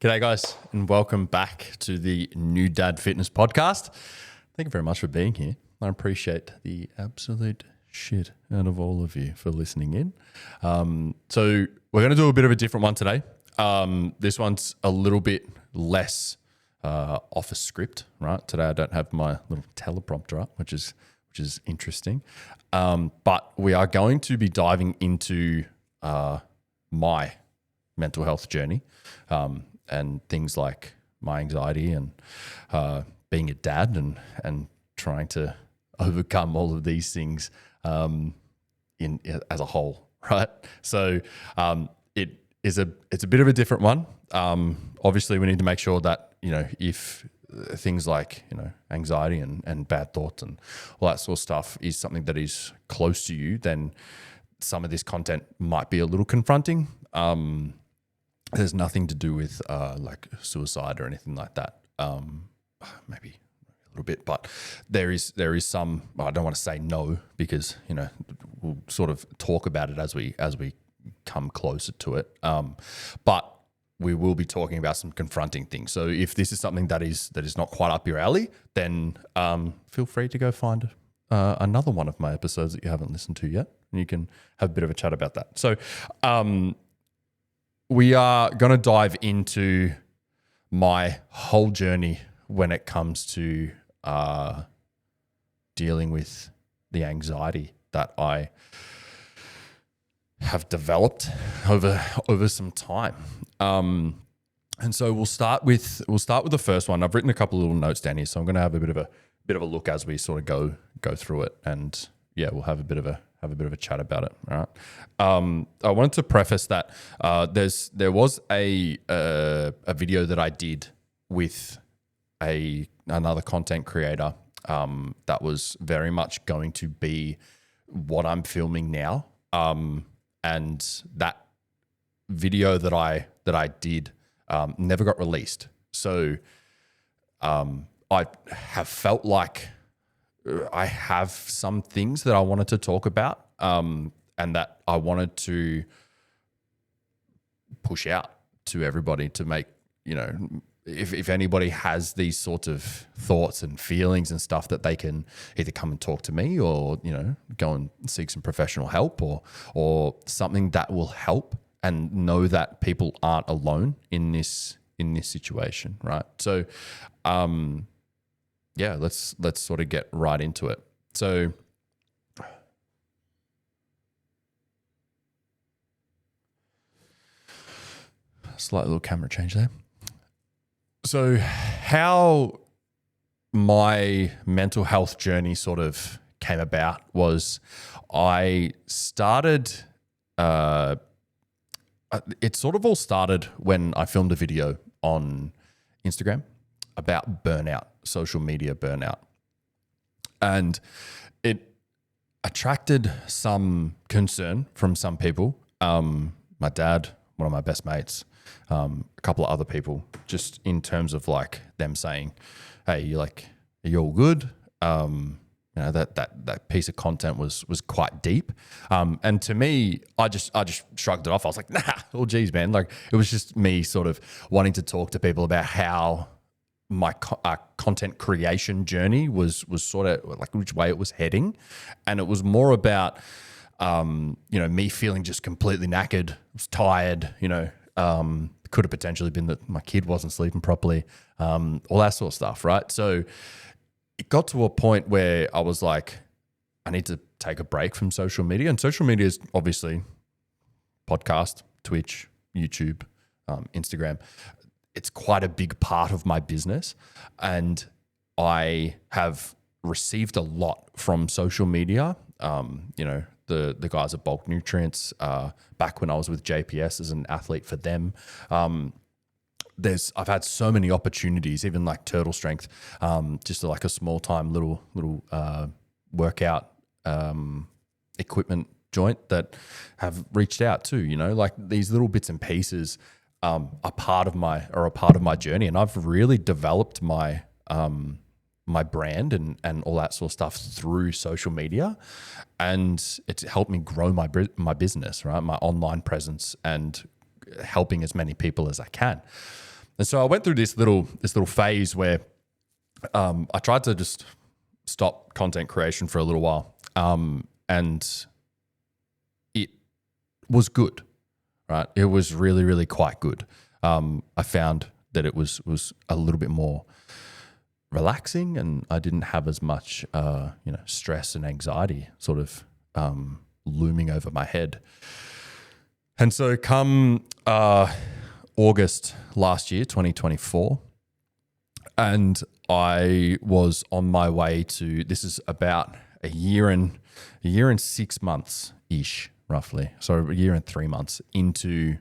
G'day guys and welcome back to the New Dad Fitness Podcast. Thank you very much for being here. I appreciate the absolute shit out of all of you for listening in. So we're going to do a bit of a different one today. This one's a little bit less off a script, right? Today I don't have my little teleprompter up, which is interesting. But we are going to be diving into my mental health journey and things like my anxiety and being a dad and trying to overcome all of these things as a whole, right? So it's a bit of a different one. Obviously, we need to make sure that if things like anxiety and bad thoughts and all that sort of stuff is something that is close to you, then some of this content might be a little confronting. There's nothing to do with like suicide or anything like that. Maybe a little bit, but there is some. I don't want to say no because we'll sort of talk about it as we come closer to it. But we will be talking about some confronting things. So if this is something that is not quite up your alley, then feel free to go find another one of my episodes that you haven't listened to yet, and you can have a bit of a chat about that. So we are going to dive into my whole journey when it comes to dealing with the anxiety that I have developed over some time. And so we'll start with the first one. I've written a couple of little notes down here, so I'm going to have a bit of a look as we sort of go through it, and yeah, we'll have a bit of a chat about it. All right. I wanted to preface that there was a video that I did with another content creator that was very much going to be what I'm filming now. And that video that I did never got released. So I have felt like I have some things that I wanted to talk about and that I wanted to push out to everybody to make, if anybody has these sorts of thoughts and feelings and stuff, that they can either come and talk to me or, go and seek some professional help or something that will help, and know that people aren't alone in this situation, right? So, yeah, let's sort of get right into it. So slight little camera change there. So how my mental health journey sort of came about was I started, it sort of all started when I filmed a video on Instagram about burnout, social media burnout. And it attracted some concern from some people. My dad, one of my best mates, a couple of other people, just in terms of like them saying, "Hey, are you all good?" That piece of content was quite deep. And to me, I just shrugged it off. I was like, nah, oh geez, man. Like, it was just me sort of wanting to talk to people about how my content creation journey was sort of like which way it was heading. And it was more about, me feeling just completely knackered. I was tired, could have potentially been that my kid wasn't sleeping properly, all that sort of stuff, right? So it got to a point where I was like, I need to take a break from social media. And social media is obviously podcast, Twitch, YouTube, Instagram. It's quite a big part of my business. And I have received a lot from social media. The guys at Bulk Nutrients, back when I was with JPS as an athlete for them, I've had so many opportunities, even like Turtle Strength, just like a small time little workout equipment joint that have reached out to, like these little bits and pieces are a part of my journey, and I've really developed my my brand and all that sort of stuff through social media, and it's helped me grow my business, right? My online presence and helping as many people as I can. And so I went through this little phase where I tried to just stop content creation for a little while, and it was good, right? It was really, really quite good. I found that it was a little bit more relaxing, and I didn't have as much, stress and anxiety sort of looming over my head. And so come August last year, 2024, and I was on my way to, this is about a year and 6 months ish, roughly. So a year and 3 months into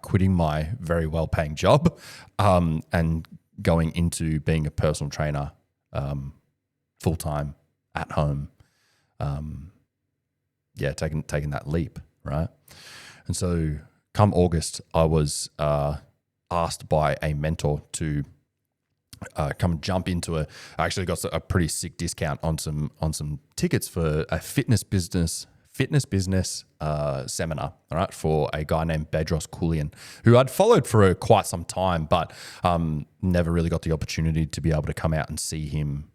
quitting my very well paying job and going into being a personal trainer full time at home. Taking that leap, right? And so come August, I was asked by a mentor to come jump into I actually got a pretty sick discount on some tickets for a fitness business seminar, all right, for a guy named Bedros Keuilian, who I'd followed for quite some time, but never really got the opportunity to be able to come out and see him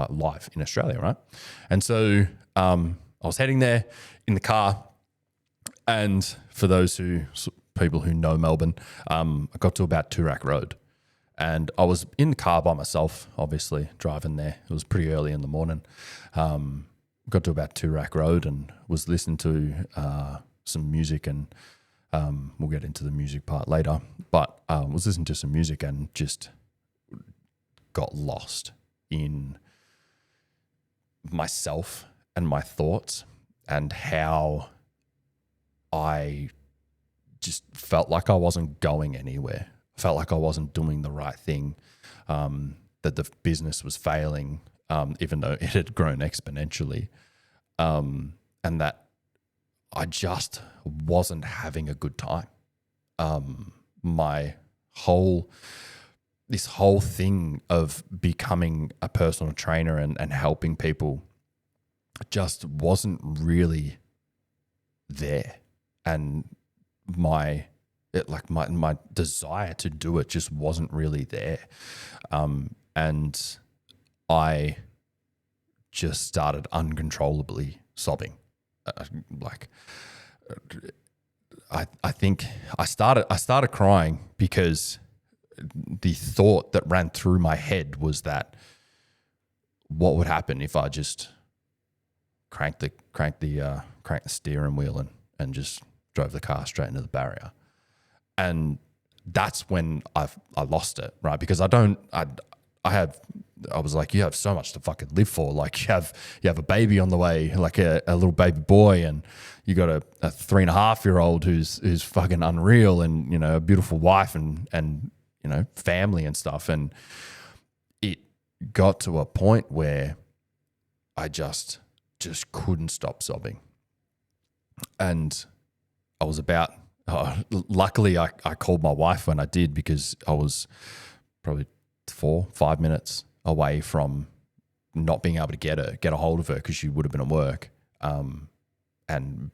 live in Australia, right? And so I was heading there in the car, and for people who know Melbourne, I got to about Toorak Road. And I was in the car by myself, obviously, driving there. It was pretty early in the morning. Got to about Toorak Road and was listening to some music, and we'll get into the music part later. But was listening to some music and just got lost in myself and my thoughts, and how I just felt like I wasn't going anywhere. Felt like I wasn't doing the right thing, that the business was failing, even though it had grown exponentially, and that I just wasn't having a good time. This whole thing of becoming a personal trainer and helping people just wasn't really there, and my desire to do it just wasn't really there. And I just started uncontrollably sobbing. I think I started crying because the thought that ran through my head was that what would happen if I just cranked the steering wheel and just drove the car straight into the barrier. And that's when I lost it, right? Because I was like, you have so much to fucking live for. Like you have a baby on the way, like a little baby boy, and you got a 3.5-year-old who's fucking unreal, and, you know, a beautiful wife and, you know, family and stuff. And it got to a point where I just couldn't stop sobbing. And I was about, luckily I called my wife when I did, because I was probably 4-5 minutes away from not being able to get a hold of her, because she would have been at work, and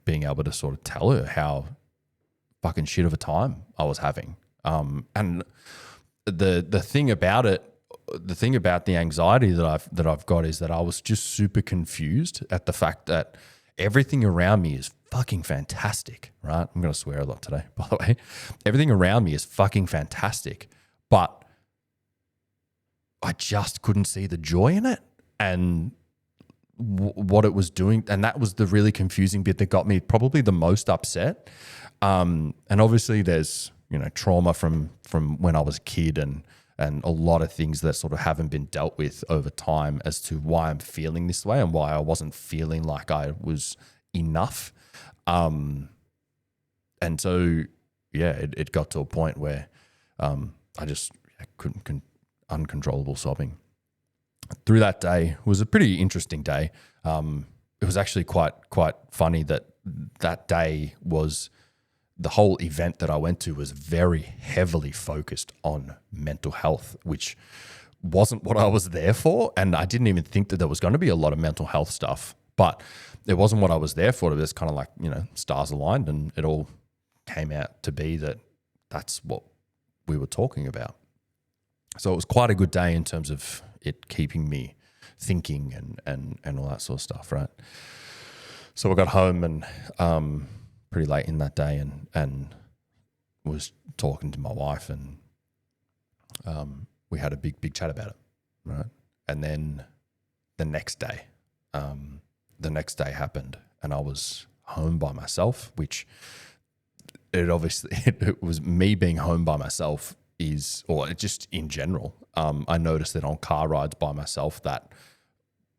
being able to sort of tell her how fucking shit of a time I was having. And the thing about it, the thing about the anxiety that I've got is that I was just super confused at the fact that everything around me is fucking fantastic, right? I'm going to swear a lot today, by the way. Everything around me is fucking fantastic, but I just couldn't see the joy in it and what it was doing. And that was the really confusing bit that got me probably the most upset. And obviously there's, you know, trauma from when I was a kid, and a lot of things that sort of haven't been dealt with over time as to why I'm feeling this way and why I wasn't feeling like I was enough. And so, yeah, it got to a point where I couldn't, uncontrollable sobbing. Through that day was a pretty interesting day. It was actually quite funny that day was, the whole event that I went to was very heavily focused on mental health, which wasn't what I was there for. And I didn't even think that there was going to be a lot of mental health stuff, but it wasn't what I was there for. It was kind of like, you know, stars aligned, and it all came out to be that that's what we were talking about. So it was quite a good day in terms of it keeping me thinking and all that sort of stuff, right? So I got home and pretty late in that day and was talking to my wife, and we had a big chat about it, right? And then the next day happened, and I was home by myself, which it was me being home by myself or just in general. I noticed that on car rides by myself that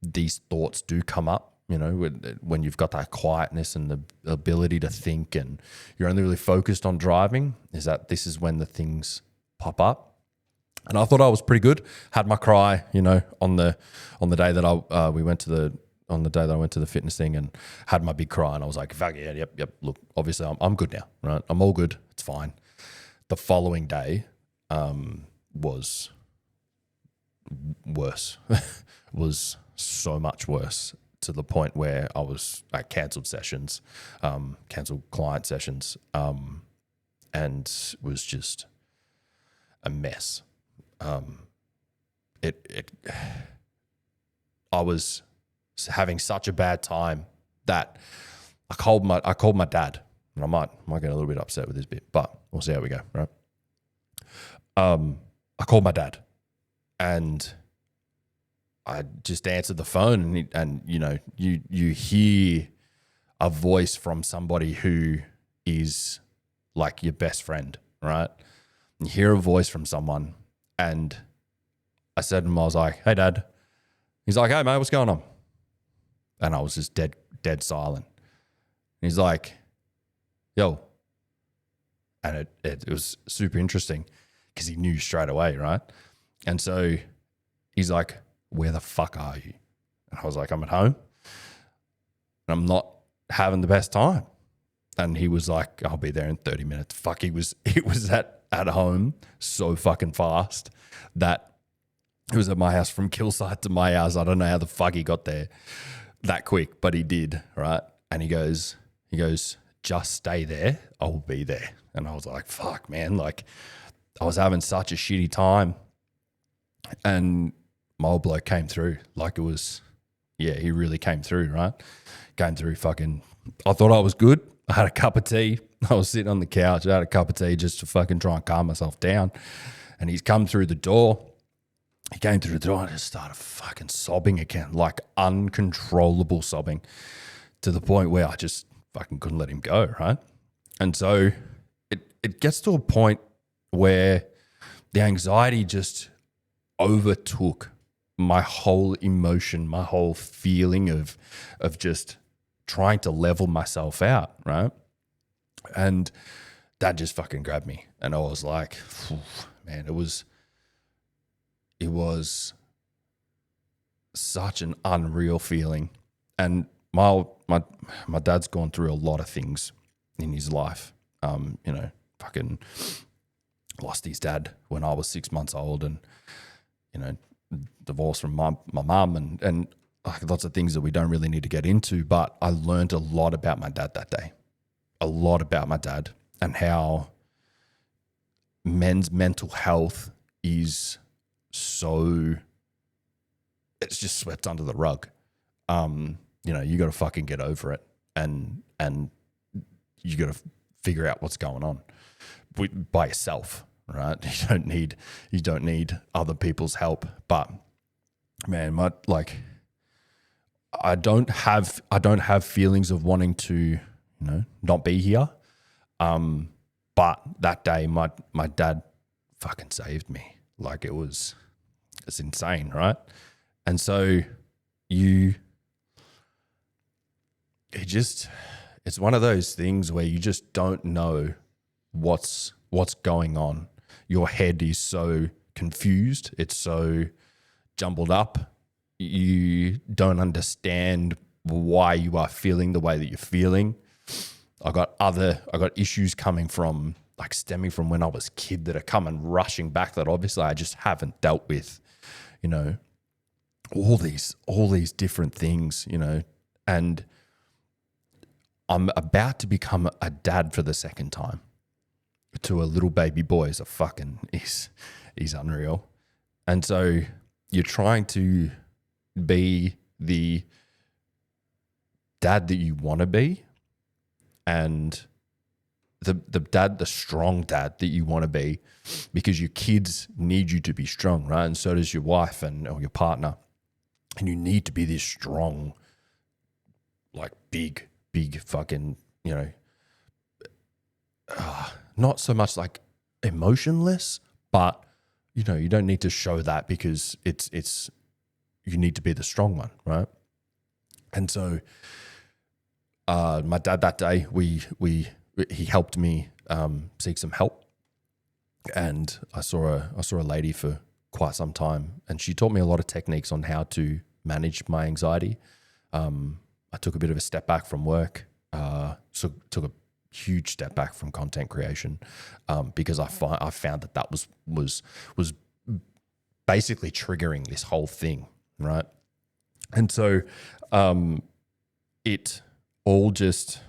these thoughts do come up, when you've got that quietness and the ability to think and you're only really focused on driving, this is when the things pop up. And I thought I was pretty good. Had my cry, on the day that I went to the fitness thing, and had my big cry, and I was like, fuck yeah, yep. Look, obviously I'm good now, right? I'm all good. It's fine. The following day was worse. Was so much worse, to the point where I cancelled sessions, cancelled client sessions, and was just a mess. I was having such a bad time that I called my dad, and I might get a little bit upset with this bit, but we'll see how we go, right? I called my dad, and I just answered the phone, and you hear a voice from somebody who is like your best friend, right? You hear a voice from someone, and I said to him, I was like, "Hey, Dad." He's like, "Hey, mate, what's going on?" And I was just dead silent. And he's like, "Yo." And it was super interesting because he knew straight away, right? And so he's like, "Where the fuck are you?" And I was like, "I'm at home and I'm not having the best time." And he was like, "I'll be there in 30 minutes. Fuck, he was at home so fucking fast that he was at my house from Killside to my house. I don't know how the fuck he got there that quick, but he did, right? And he goes, "Just stay there. I'll be there." And I was like, fuck, man. Like, I was having such a shitty time. And my old bloke came through. Like, it was, yeah, he really came through, right? Came through fucking, I thought I was good. I had a cup of tea. I was sitting on the couch. I had a cup of tea just to fucking try and calm myself down. And he's come through the door. He came through the door and I just started fucking sobbing again, like uncontrollable sobbing, to the point where I just fucking couldn't let him go, right? And so it gets to a point where the anxiety just overtook my whole emotion, my whole feeling of just trying to level myself out, right? And that just fucking grabbed me. And I was like, man, it was such an unreal feeling. And my dad's gone through a lot of things in his life. Fucking lost his dad when I was 6 months old, and divorced from my mum, and like lots of things that we don't really need to get into. But I learned a lot about my dad that day, a lot about my dad, and how men's mental health is it's just swept under the rug. You got to fucking get over it, and you got to figure out what's going on by yourself, right? You don't need other people's help. But man, I don't have feelings of wanting to, not be here. But that day, my dad fucking saved me. Like, it's insane, right? And so it's one of those things where you just don't know what's going on. Your head is so confused. It's so jumbled up. You don't understand why you are feeling the way that you're feeling. I got issues coming from, like, stemming from when I was a kid that are coming rushing back that obviously I just haven't dealt with, all these different things, and I'm about to become a dad for the second time to a little baby boy. He's unreal. And so you're trying to be the dad that you want to be, and the strong dad that you want to be, because your kids need you to be strong, right? And so does your wife or your partner. And you need to be this strong, like big fucking, not so much like emotionless, but you don't need to show that, because it's you need to be the strong one, right? And so my dad that day, he helped me seek some help, and I saw a lady for quite some time, and she taught me a lot of techniques on how to manage my anxiety. I took a bit of a step back from work, so took a huge step back from content creation, because I found that was basically triggering this whole thing, right? And so it all just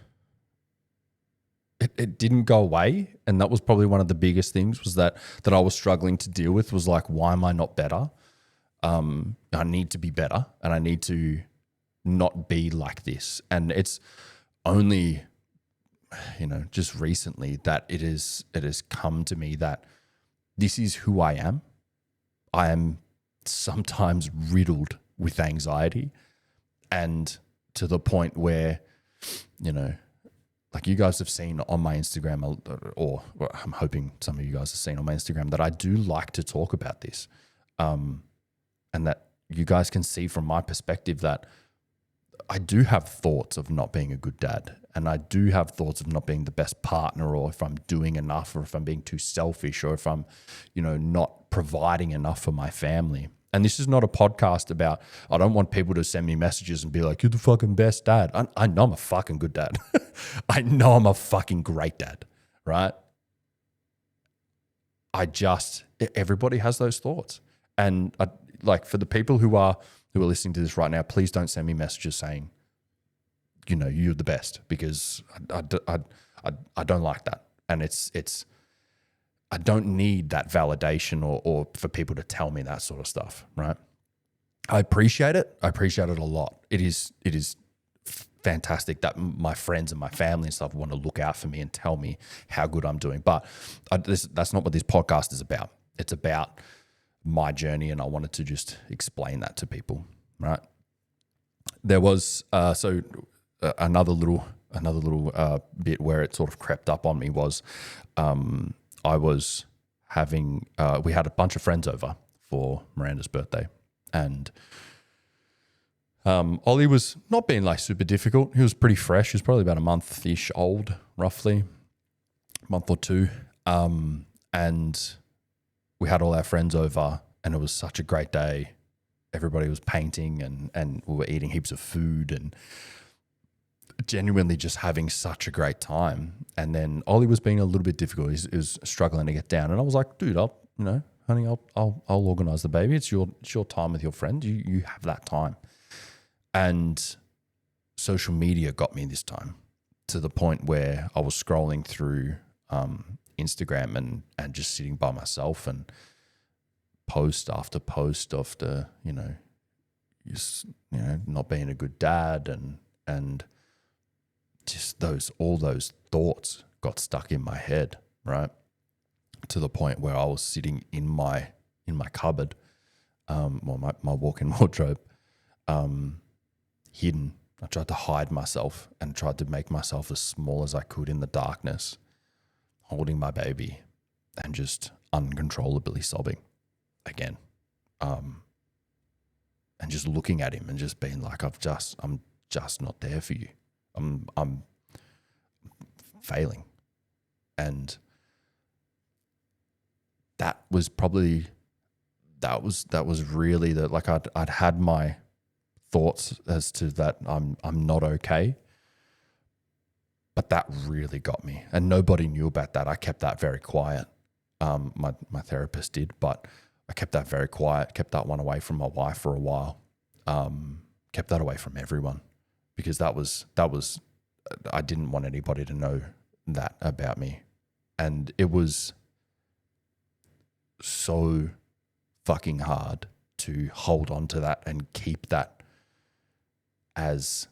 it didn't go away, and that was probably one of the biggest things, was that I was struggling to deal with, was like, why am I not better? I need to be better, and I need to not be like this. And it's only just recently that it has come to me that this is who I am. I am sometimes riddled with anxiety, and to the point where, like you guys have seen on my Instagram, or I'm hoping some of you guys have seen on my Instagram, that I do like to talk about this, and that you guys can see from my perspective that I do have thoughts of not being a good dad, and I do have thoughts of not being the best partner, or if I'm doing enough, or if I'm being too selfish, or if I'm, not providing enough for my family. And this is not a podcast about, I don't want people to send me messages and be like, you're the fucking best dad. I know I'm a fucking good dad. I know I'm a fucking great dad, right? Everybody has those thoughts. And for the people who are listening to this right now, please don't send me messages saying, you're the best, because I don't like that. And it's I don't need that validation or for people to tell me that sort of stuff, right? I appreciate it. I appreciate it a lot. It is fantastic that my friends and my family and stuff want to look out for me and tell me how good I'm doing. But that's not what this podcast is about. It's about my journey, and I wanted to just explain that to people, right? There was another little bit where it sort of crept up on me was, I was having we had a bunch of friends over for Miranda's birthday, and Ollie was not being like super difficult. He was pretty fresh. He was probably about a month-ish old, roughly, month or two, and we had all our friends over, and it was such a great day. Everybody was painting, and we were eating heaps of food, and genuinely just having such a great time. And then Ollie was being a little bit difficult. He was struggling to get down, and I was like, dude, honey, I'll organize the baby. It's your time with your friend. You have that time. And social media got me this time, to the point where I was scrolling through Instagram and just sitting by myself, and post after post after, not being a good dad, and just all those thoughts got stuck in my head, right? To the point where I was sitting in my cupboard, my walk-in wardrobe, hidden. I tried to hide myself and tried to make myself as small as I could in the darkness, holding my baby and just uncontrollably sobbing again, and just looking at him and just being like, I'm just not there for you. I'm failing. And that was really I'd had my thoughts as to that I'm not okay, but that really got me, and nobody knew about that. I kept that very quiet. My therapist did, but I kept that very quiet, kept that one away from my wife for a while, kept that away from everyone, because that was I didn't want anybody to know that about me. And it was so fucking hard to hold on to that and keep that as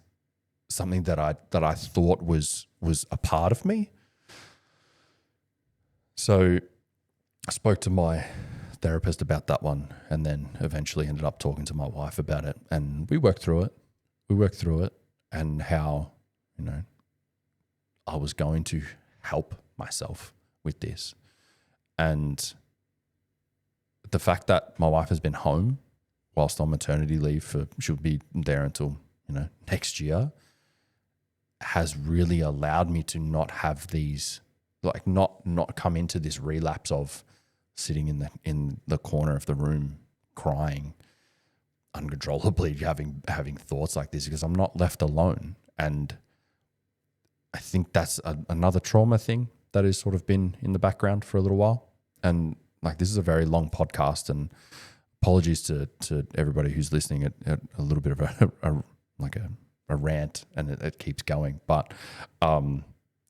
something that I thought was a part of me. So I spoke to my therapist about that one, and then eventually ended up talking to my wife about it, and we worked through it. And how, I was going to help myself with this. And the fact that my wife has been home whilst on maternity leave she'll be there until, next year, has really allowed me to not have these, like not come into this relapse of sitting in the corner of the room crying uncontrollably, having thoughts like this, because I'm not left alone. And I think that's another trauma thing that has sort of been in the background for a little while. And like, this is a very long podcast, and apologies to everybody who's listening at a little bit of a rant, and it keeps going. But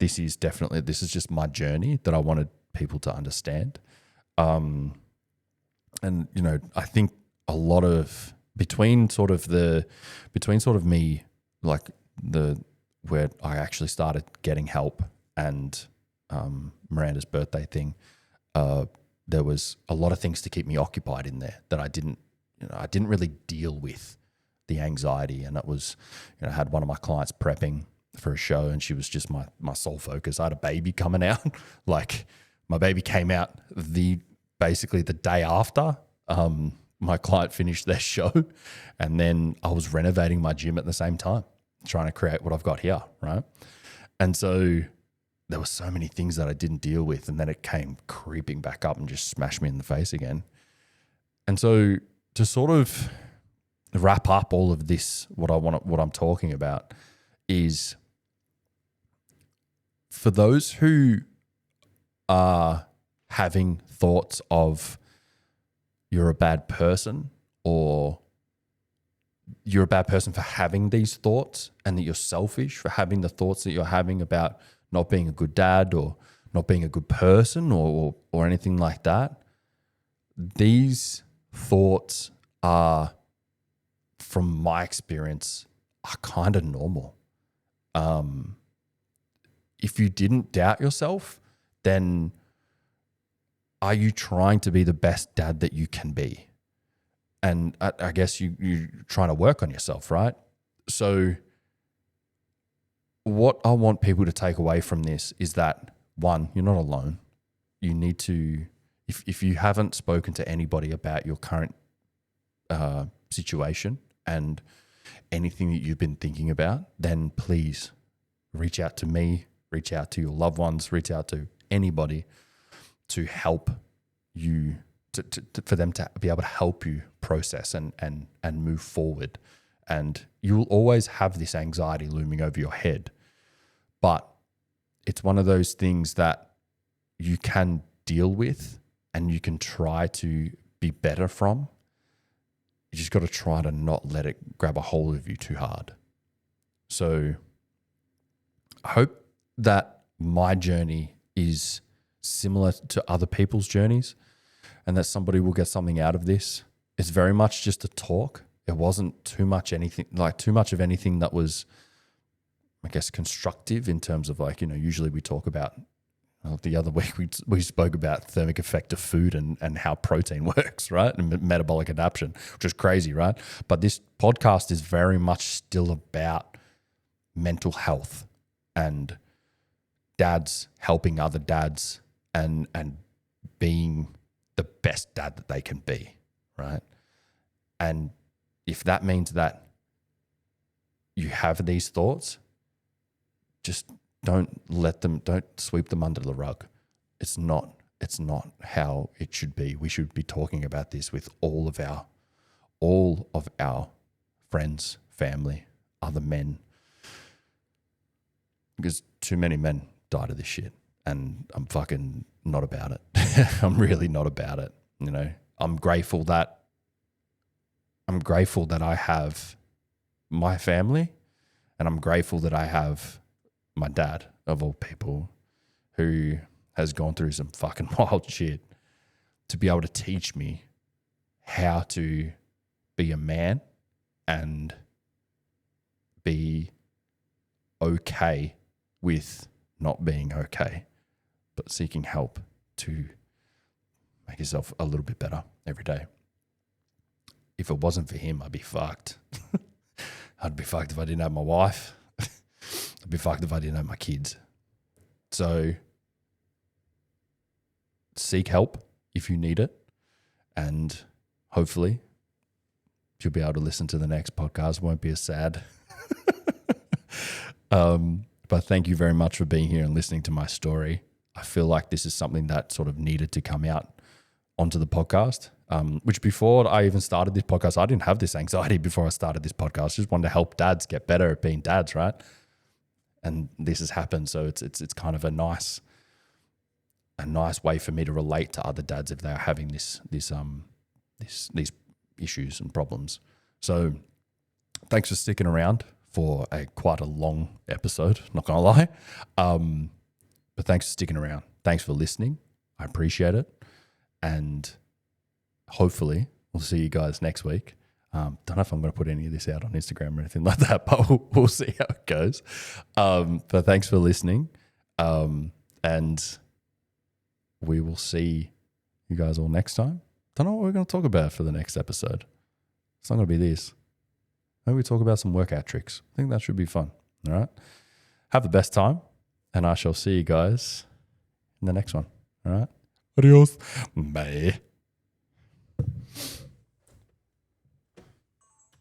this is just my journey that I wanted people to understand. And I think a lot of between sort of me, like where I actually started getting help, and Miranda's birthday thing, there was a lot of things to keep me occupied in there that I didn't really deal with the anxiety. And it was, I had one of my clients prepping for a show, and she was just my sole focus. I had a baby coming out. Like, my baby came out basically the day after my client finished their show, and then I was renovating my gym at the same time, trying to create what I've got here, right? And so there were so many things that I didn't deal with, and then it came creeping back up and just smashed me in the face again. And so to sort of wrap up all of this, what I'm talking about is, for those who are having thoughts of you're a bad person, or you're a bad person for having these thoughts, and that you're selfish for having the thoughts that you're having about not being a good dad or not being a good person or anything like that. These thoughts are, from my experience, are kind of normal. If you didn't doubt yourself, then are you trying to be the best dad that you can be? And I guess you're trying to work on yourself, right? So what I want people to take away from this is that, one, you're not alone. You need to, if you haven't spoken to anybody about your current situation and anything that you've been thinking about, then please reach out to me, reach out to your loved ones, reach out to anybody to help you, for them to be able to help you process and move forward. And you'll always have this anxiety looming over your head, but it's one of those things that you can deal with and you can try to be better from. You just got to try to not let it grab a hold of you too hard. So I hope that my journey is similar to other people's journeys, and that somebody will get something out of this. It's very much just a talk. It wasn't too much of anything that was, I guess, constructive in terms of, like, usually we talk about, the other week we spoke about thermic effect of food and how protein works, right? And metabolic adaptation, which is crazy, right? But this podcast is very much still about mental health and dads helping other dads and being the best dad that they can be, right? And if that means that you have these thoughts, just don't sweep them under the rug. It's not how it should be. We should be talking about this with all of our friends, family, other men, because too many men died of this shit, and I'm fucking not about it. I'm really not about it. I'm grateful that I have my family, and I'm grateful that I have my dad, of all people, who has gone through some fucking wild shit, to be able to teach me how to be a man and be okay with not being okay, but seeking help to make yourself a little bit better every day. If it wasn't for him, I'd be fucked. I'd be fucked if I didn't have my wife. I'd be fucked if I didn't have my kids. So seek help if you need it. And hopefully you'll be able to listen to the next podcast. It won't be as sad. But thank you very much for being here and listening to my story. I feel like this is something that sort of needed to come out onto the podcast, which before I even started this podcast, I didn't have this anxiety before I started this podcast. I just wanted to help dads get better at being dads, right? And this has happened. So it's kind of a nice way for me to relate to other dads if they're having these issues and problems. So thanks for sticking around for quite a long episode, not gonna lie. But thanks for sticking around. Thanks for listening. I appreciate it. And hopefully we'll see you guys next week. Don't know if I'm going to put any of this out on Instagram or anything like that, but we'll see how it goes. But thanks for listening. And we will see you guys all next time. Don't know what we're going to talk about for the next episode. It's not going to be this. Maybe we talk about some workout tricks. I think that should be fun. All right. Have the best time, and I shall see you guys in the next one. All right. Adios. Bye.